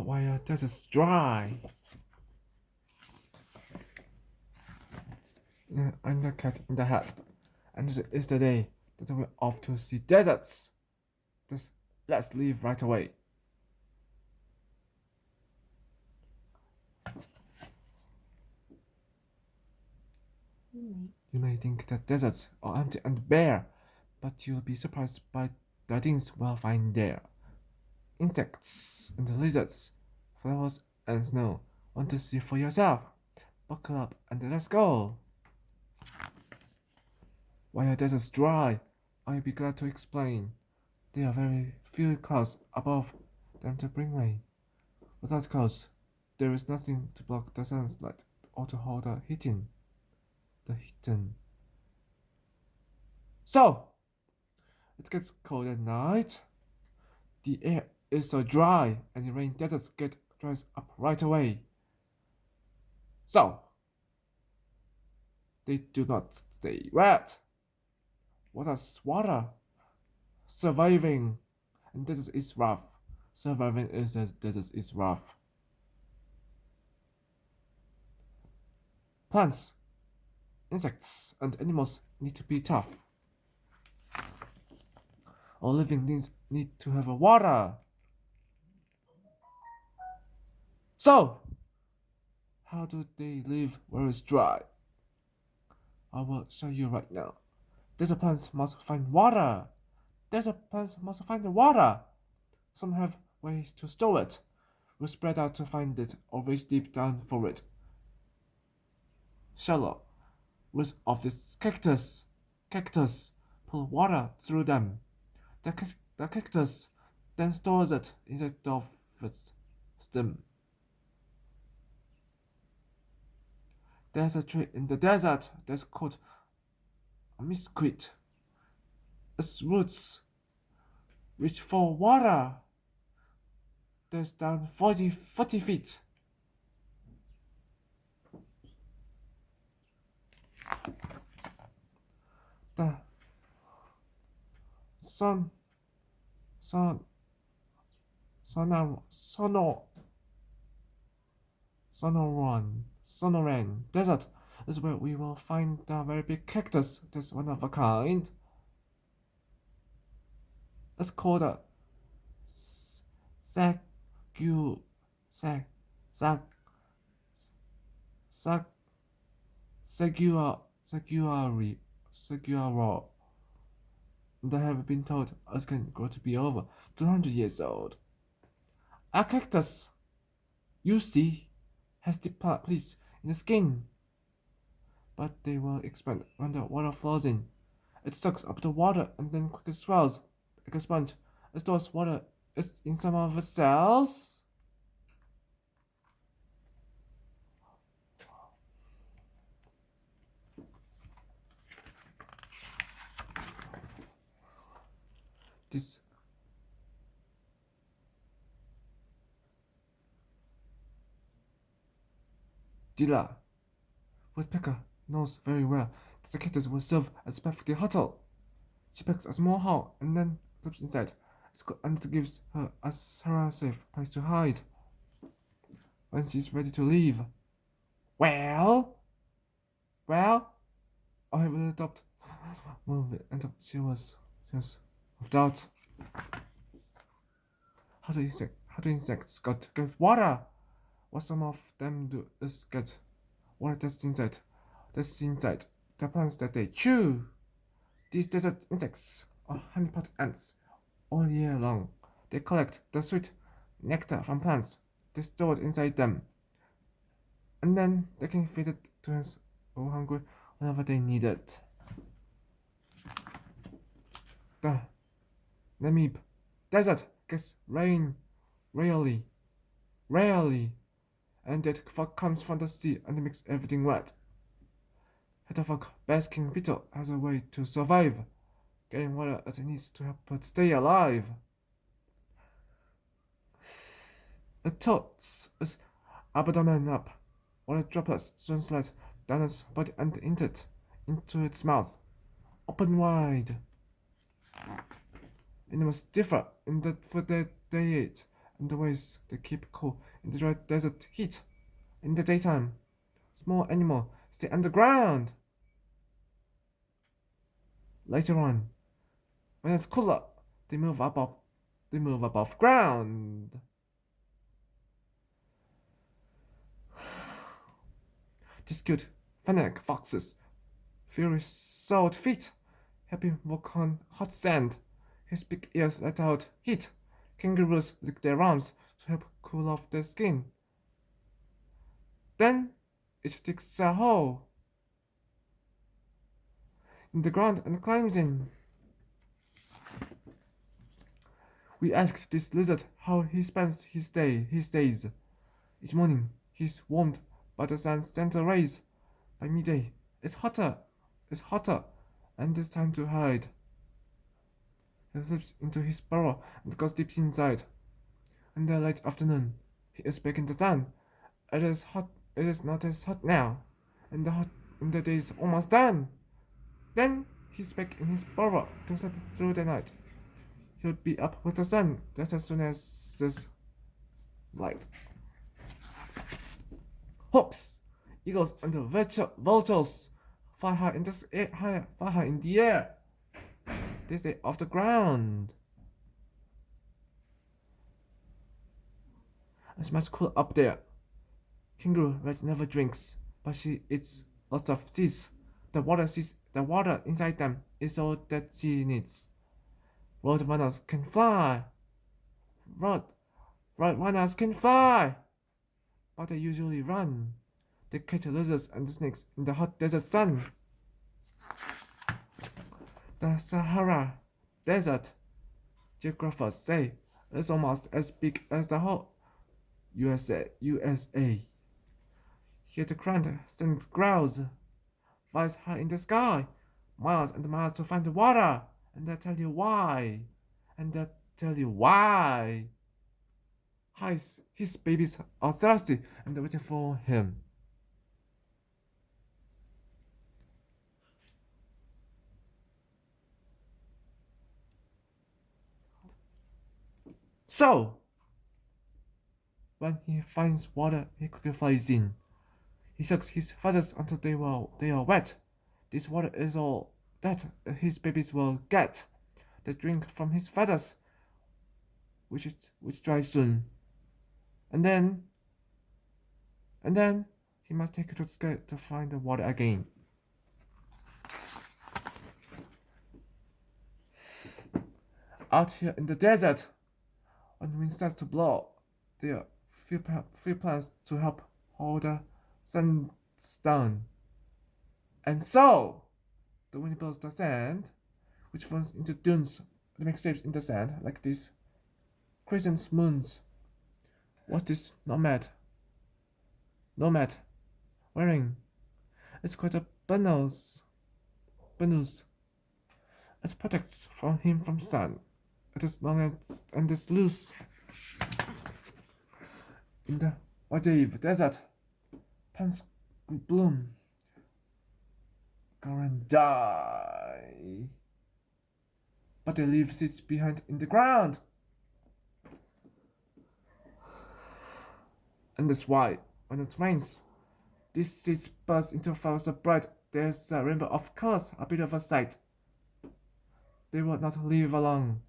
why your desert's dry. Yeah, I'm the cat in the hat, and it is the day that we're off to see deserts. Let's leave right away. You may think that deserts are empty and bare, but you'll be surprised by the things we'll find there. Insects and lizards, flowers and snow. Want to see for yourself? Buckle up and let's go. Why are deserts dry? I'll be glad to explain. There are very few clouds above them to bring rain. Without clouds, there is nothing to block the sunlight or to hold the heating. So, it gets cold at night. The air is so dry, and the rain deserts get dries up right away. So, they do not stay wet. What is water? Surviving, and desert is rough. Surviving is as desert is rough. Plants, insects, and animals need to be tough. All living things need to have water. So, how do they live where it's dry? I will show you right now. Desert plants must find water. Desert plants must find the water. Some have ways to store it. We spread out to find it, or reach deep down for it. Shallow roots of this cactus pull water through them. The cactus then stores it inside of its stem. There's a tree in the desert that's called a mesquite. Its roots reach for water. That's down 40 feet. The sun, sun, Sonoran Desert is where we will find the very big cactus that's one of a kind. It's called a sagu, sag, sag, sag, saguaro. And I have been told it can grow to be over 200 years old. A cactus, you see, has deep pleats in the skin, but they will expand when the water flows in. It sucks up the water and then quickly swells like a sponge. It stores water in some of its cells. This Dilla woodpecker knows very well that the cactus will serve as a perfect hotel. She picks a small hole and then slips inside, and it gives her a safe place to hide when she's ready to leave. Well, I have a doubt. And she was without. How do insects get water? What some of them do is get water that's inside the plants that they chew. These desert insects are honeypot ants all year long. They collect the sweet nectar from plants. They store it inside them, and then they can feed it to ants who are hungry whenever they need it. The Namib desert gets rain rarely, and that fog comes from the sea and makes everything wet. Hedgehog basking beetle has a way to survive, getting water it needs to help it stay alive. It tilts its abdomen up, water droplets soon slide down its body and into its mouth, open wide. Animals differ in the food that they eat, and the ways they keep cool in the dry desert heat. In the daytime, small animals stay underground. Later on, when it's cooler, they move above ground. These cute fennec foxes, furry salt feet, help him walk on hot sand. His big ears let out heat. Kangaroos lick their arms to help cool off their skin. Then it digs a hole in the ground and climbs in. We asked this lizard how he spends his days. Each morning, he's warmed by the sun's gentle rays. By midday, it's hotter, and it's time to hide. He slips into his burrow and goes deep inside. In the late afternoon, he is back in the sun. It is hot. It is not as hot now, and the day is almost done. Then he's back in his burrow to sleep through the night. He'll be up with the sun just as soon as there's light. Hawks, eagles, and vultures fly high in the air. They stay off the ground. It's much cooler up there. Kangaroo rat never drinks, but she eats lots of seeds. The water inside them is all that she needs. Road runners can fly. Road runners can fly, but they usually run. They catch lizards and snakes in the hot desert sun. The Sahara Desert, geographers say, is almost as big as the whole USA. Here the ground stands growls, flies high in the sky, miles and miles to find the water, and I tell you why. His babies are thirsty and waiting for him. So, when he finds water, he quickly flies in. He sucks his feathers until they are wet. This water is all that his babies will get. They drink from his feathers, which dries soon. And then he must take it to the sky to find the water again. Out here in the desert, when the wind starts to blow, there are few plants to help hold the sun down. And so, the wind blows the sand, which falls into dunes that make shapes in the sand, like these crescent moons. What is nomad wearing? It's quite a burnous. It protects him from sun. It is long and is loose. In the Wajave Desert, plants bloom, grow and die, but they leave seeds behind in the ground. And that's why, when it rains, these seeds burst into flowers so bright there's a rainbow of colors, a bit of a sight. They will not live long.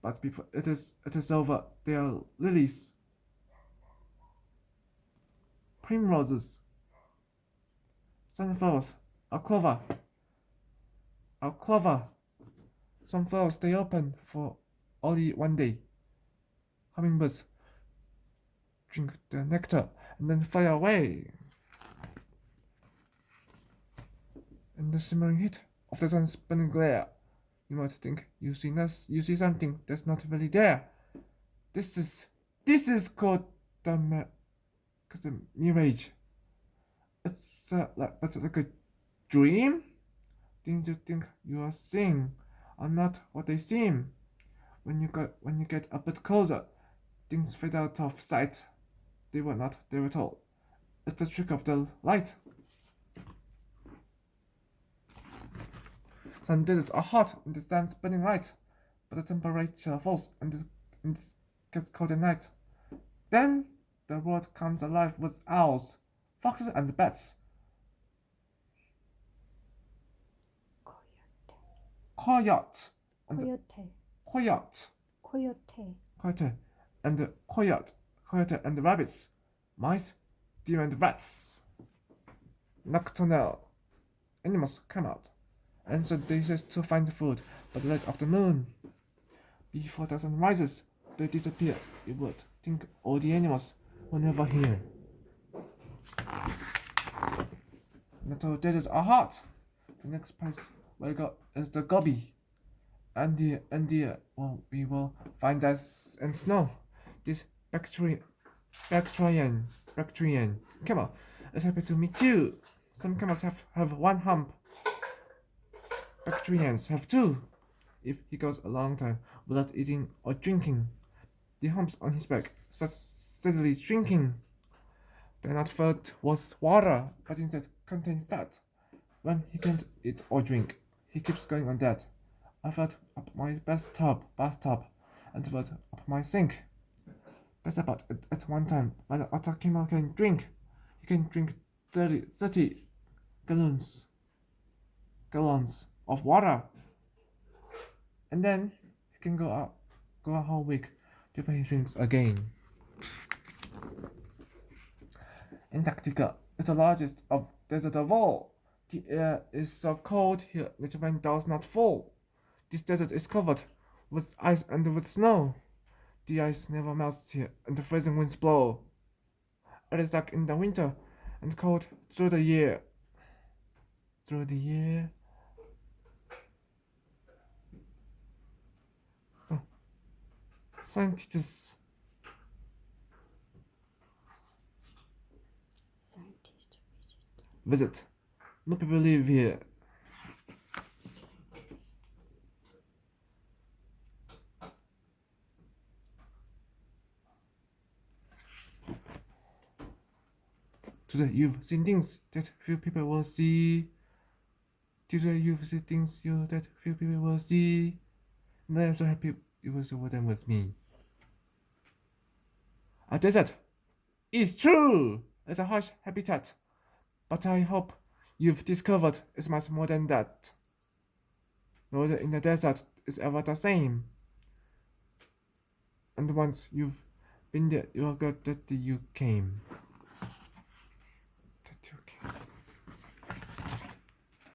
But before it is over, they are lilies, primroses, sunflowers, a clover. Some flowers stay open for only one day. Hummingbirds drink the nectar and then fly away. In the simmering heat of the sun's burning glare, you might think you see something that's not really there. This is called the mirage. It's like a dream. Things you think you are seeing are not what they seem. When you get a bit closer, things fade out of sight. They were not there at all. It's the trick of the light. Some deserts are hot in the sun's burning light. but the temperature falls and it gets cold at night. Then the world comes alive with owls, foxes, and bats. Coyote. Coyote and rabbits, mice, deer and rats. Nocturnal animals come out, and so they search to find food by the light of the moon. Before the sun rises, they disappear. You would think all the animals were never here. Not all deserts are hot. The next place we go is the Gobi. And we will find ice and snow. This Bactrian camel is happy to meet you. Some camels have one hump. Bactrians have two. If he goes a long time without eating or drinking, the humps on his back start steadily shrinking. They're not filled with water, but instead contain fat. When he can't eat or drink, he keeps going on that. I filled up my bathtub, and filled up my sink. That's about it at one time. But the otter camel can drink. He can drink 30 gallons of water. And then he can go a whole week before he drinks again. Antarctica is the largest desert of all. The air is so cold here that rain does not fall. This desert is covered with ice and with snow. The ice never melts here, and the freezing winds blow. It is dark in the winter and cold through the year. So scientists visit. No people live here. Today you've seen things that few people will see. Today you've seen things that few people will see. And I am so happy you will share them with me. A desert is true. It's a harsh habitat. But I hope you've discovered it's much more than that. No other in the desert is ever the same. And once you've been there, you're glad that you came.